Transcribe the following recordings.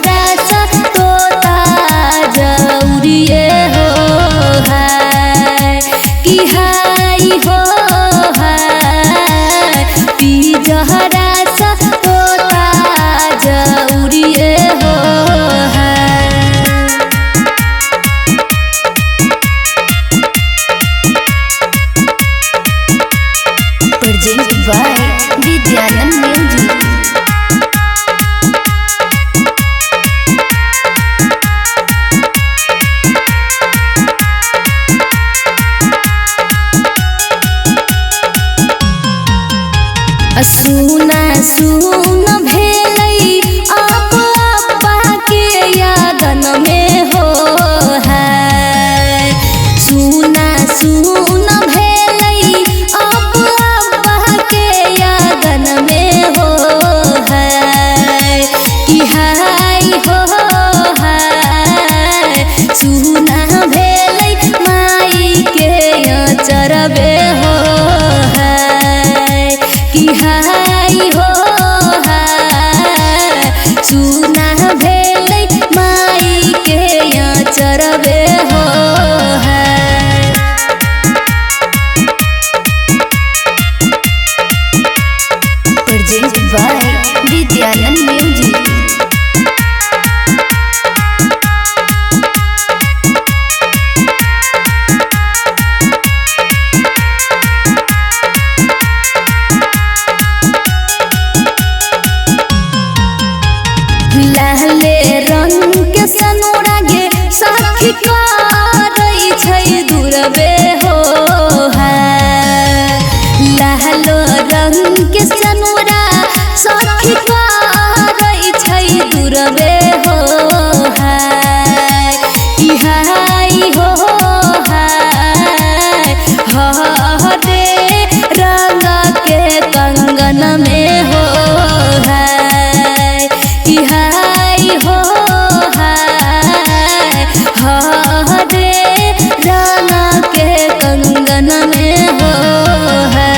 जहरा सा तोता जौरिए हो है कि हाय हो है पी जहरा सा तोता जौरिए हो है। Presented by Vidyanand Music। सुना सुन भेलै आप अब्बा के यादन में हो है सुना सुन भेलै आप अब्बा के यादन में हो है कि हाय हो है सुना भेलै माई के चरबे हो कि हाय हो है सुना भेलै माई के चरबे हो है। Presented by Vidyanand Music। लाले रंग के सनोरा गे साथी करै छै दूरबे हो है लालो रंग के सनोरा साथी करै छै दूरबे हो है कि हाय हो है हरे रंग के कंगन में हो है कि हाय हो है हरे राना के कंगन में हो है।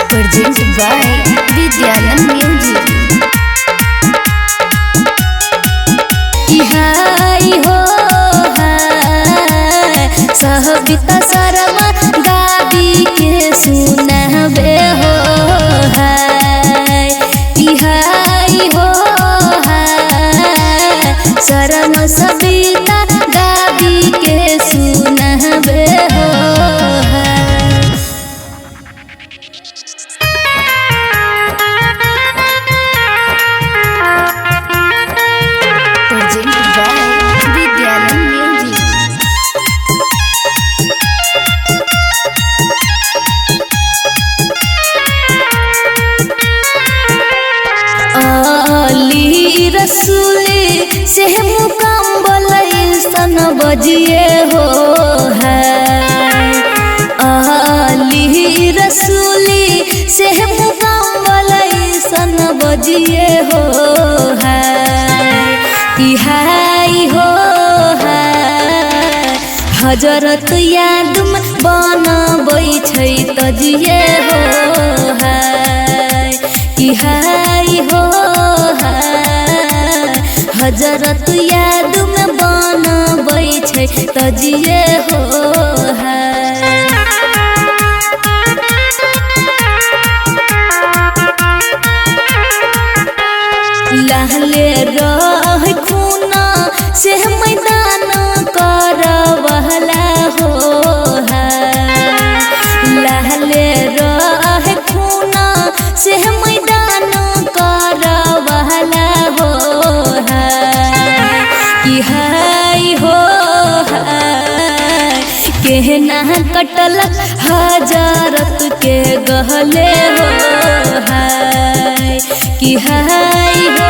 Presented by Vidyanand Music। कि हाय हो है सहबिता शर्मा गाबी के सुनबे हो है कि हाय हो है शर्मा सबिता गाबी के सुनबे हो है। Presented by Vidyanand Music। अली रसूली से मुकम्मल सन बजिए हो है अली रसूली से मुकम्मल सन बजिए हो है कि हाय हो है हजरत याद में बनबै छै तजिए हो है कि हाय हो है हजरत याद में बनबै छै तजिए हो है। लाले रह खूना से मैदान करवहला हो है लाले रह खूना से मैदान करवहला हो है कि हाय हो है केहना कटल हजरत के गहले हो है कि हाय हो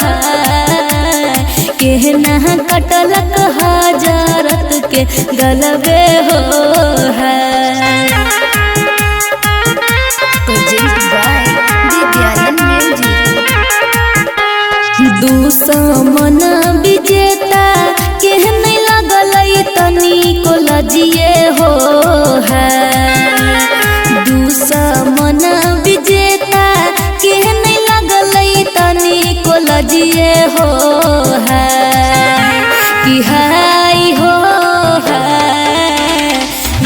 है केहना कटलक हजरत के गलबे हो है। Presented by Vidyanand Music। दुश्मन विजेता के नहीं लगल तनिको लजिए हो है। दुश्मन विजेता के नहीं लगल तनिको लजिए हो है। कि हाय हो है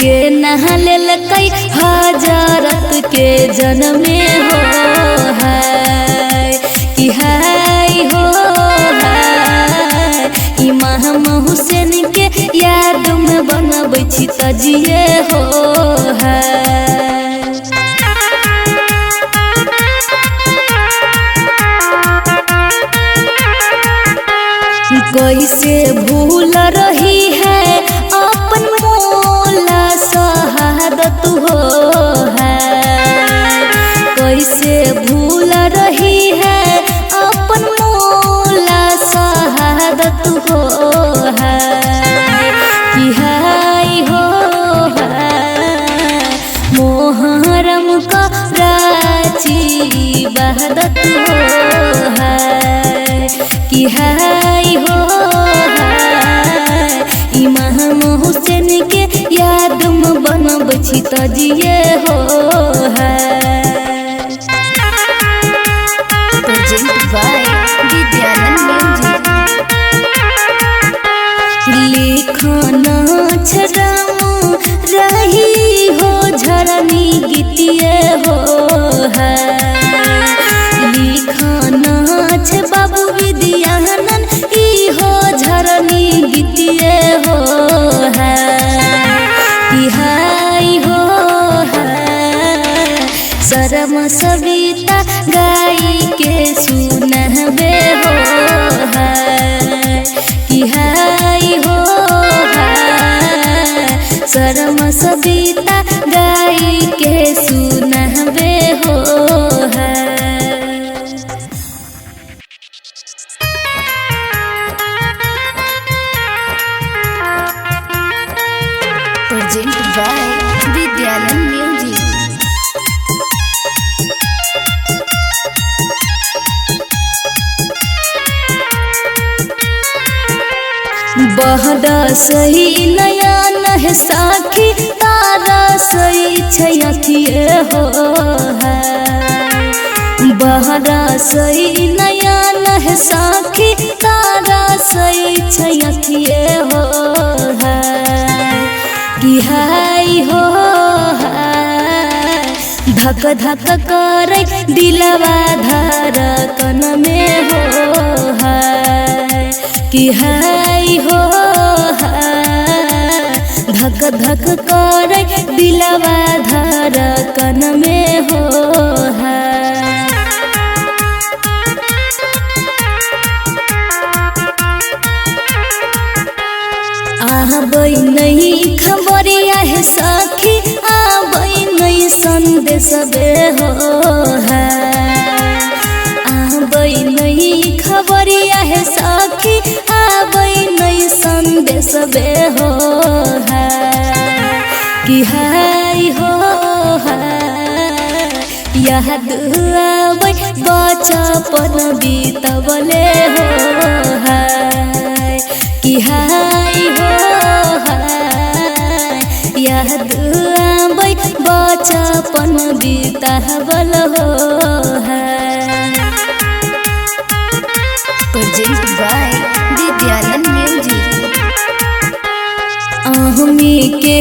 ये नहा लेल कई हजरत के जन्मे हो है। कि हाय हो है इमाम हुसैन के याद में बनबै छी तजिए हो है। कैसे भूल रही है अपन मौला शहादत हो है। कैसे भूल रही है अपन मौला शहादत हो है। कि हाय हो है मोहर्रम का राची बहदत हो है। कि हाय हो है इमाम हुसैन के याद में बनबै छी तजिए हो है। लिखन छड़ाऊं रही हो झरनी गीतिए हो है। लिखन छ बाबू विद्यानंद ई हो झरनी गीतिए हो है। कि हाय हो है शर्म सविता गाई के सुनहबे हो है। कि हाय हो है शर्म सविता गाई के सुनहबे हो है। Presented by Vidyanand Music. बहदा सही नया नह साखी तारा सही छयखिए हो है। बहदा सही नया नह साखी तारा सही छयखिए हो है। कि हाय हो है धक धक करे दिलवा धड़कन में हो है। कि हाय हो है धक धक करे दिलवा धड़कन में हो है। आबै नहीं खबरिया है सखी आबै नहीं संदेश बे हो है। आबै नहीं खबरिया है सखी आबै नहीं संदेश बे हो है। कि हाय हो है याद आबै बचपन बीतबले हो है। कि हाय हो है याद आबै बचपन बीतबल हो है। Presented by Vidyanand Music. आहमी के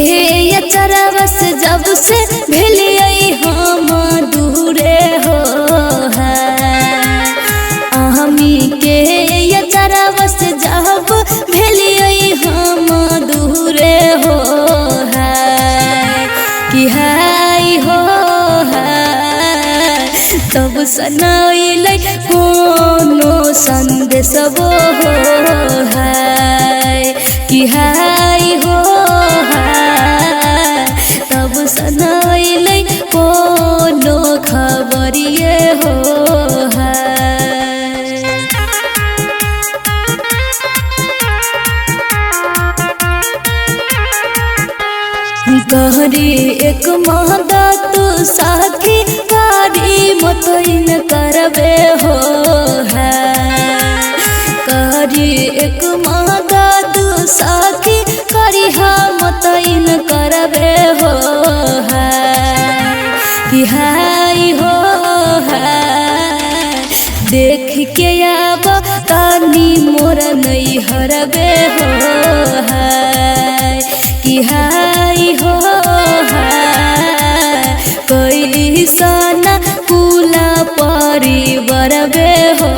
चरवस जब से भेलियै हम दूरे हो है। आहमी के चरवस जब भेलियै हम दूरे हो है। कि हाय हो है तब सनैलै कोनो संदेश हो है। कि हाय हो है तब सनैलै कोनो खबरिए हो है। कहरी एक महदत साथी गाड़ी मतइन करबे हो है। करी एक मदद सखी करी हम तैन करबे हो कि हाय हो देख के आब कानी मोर नहीं हरबे हो कि हाय हो कैसन कुला परिवार बे हो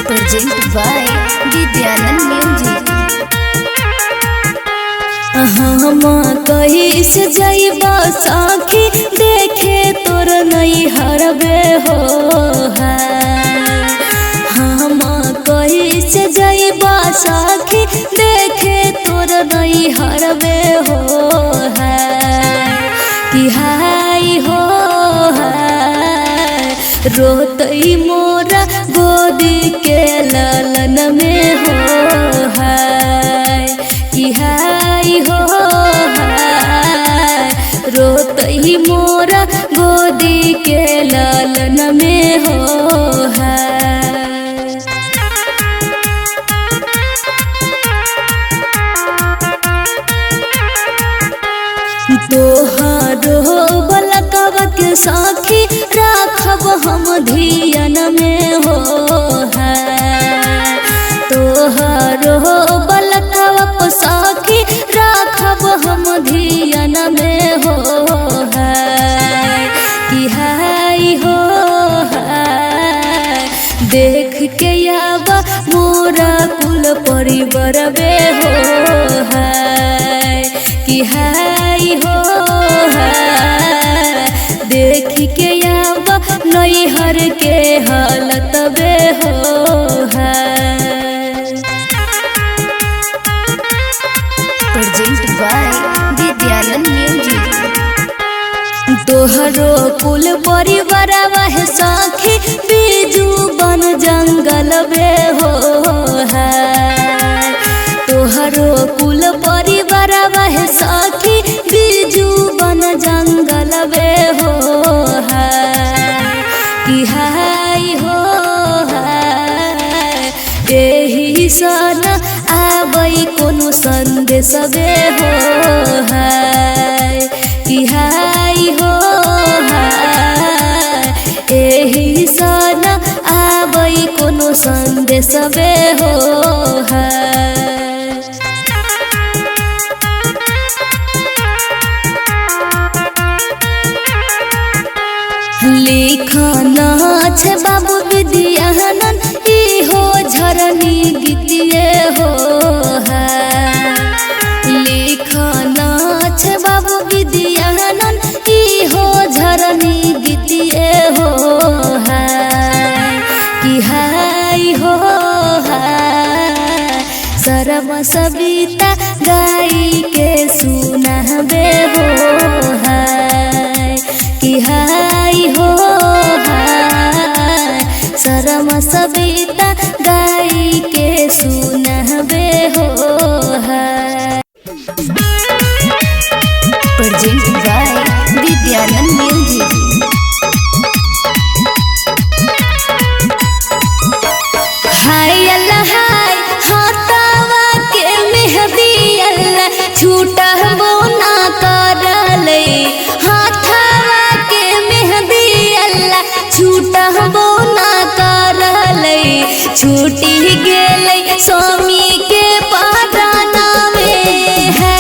प्रेजेंट बाय विद्यानंद म्यूजिक। हम कैसे जाइबा सखी देखे तोर नहीं हरबे हो हम कैसे जाइबा सखी देखे तोर नहीं हरबे हो कि हाय हो रोतई मोरा गोदी के ललन में हो कि हाय हो रोतई मोरा गोदी के ललन में हो तोहरो बलकवा के सखी राखब हम धियन में हो तोहरो बलकवा के सखी राखब हम धियन में हो कि हाय हो देख के आब मोरा कुल परिवार बे हो कि हाय हो देख के आब नैहर के हालत बे हो प्रेजेंट बाय विद्यानंद म्यूजिक। तोहरो कुल परिवार है सखी बीजू बन जंगल बे हो तोहरो कुल परिवार है सखी बीजू बन जंगल बे हो कि हाय हो एही सन आबै कोनो संदेश बे हो कि हाय हो एही सन आबै कोनो संदेश बे हो लिखन छे बाबू विद्यानंद इहो झरनी गीतिए हो लिखन छे बाबू विद्यानंद इहो झरनी गीतिए हो कि हाय हो सरम सविता गाई के सुनाबे हो कि हाय हो सरम सविता गाई के सुनाबे हो प्रेजेंट बाय विद्यानंद म्यूजिक। हाय अल्लाह हाय हाथवा के मेहंदी अल्लाह छूटा बोना करले हाथवा के मेहंदी अल्लाह छूटा बोना करले छूटी गेले स्वामी के पादाना में है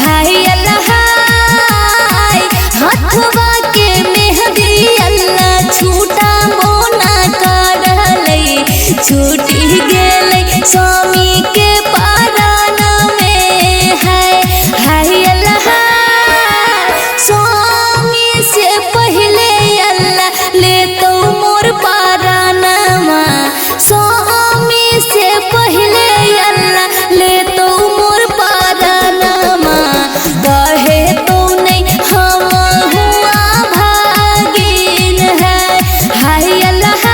हाय अल्लाह हाय हाथवा के मेहंदी अल्लाह छूटा बोना करले छूटी गेले स्वामी के पादाना में है हाय अल्लाह स्वामी से पहले अल्लाह ले तो मोर पारानामा स्वामी से पहले अल्लाह ले तो मोर पारानामा कहे तो नहीं हम हुआ भागीन है हाय अल्लाह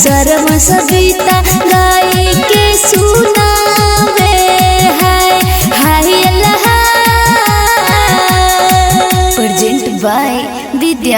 शर्मा सविता गाय के सुना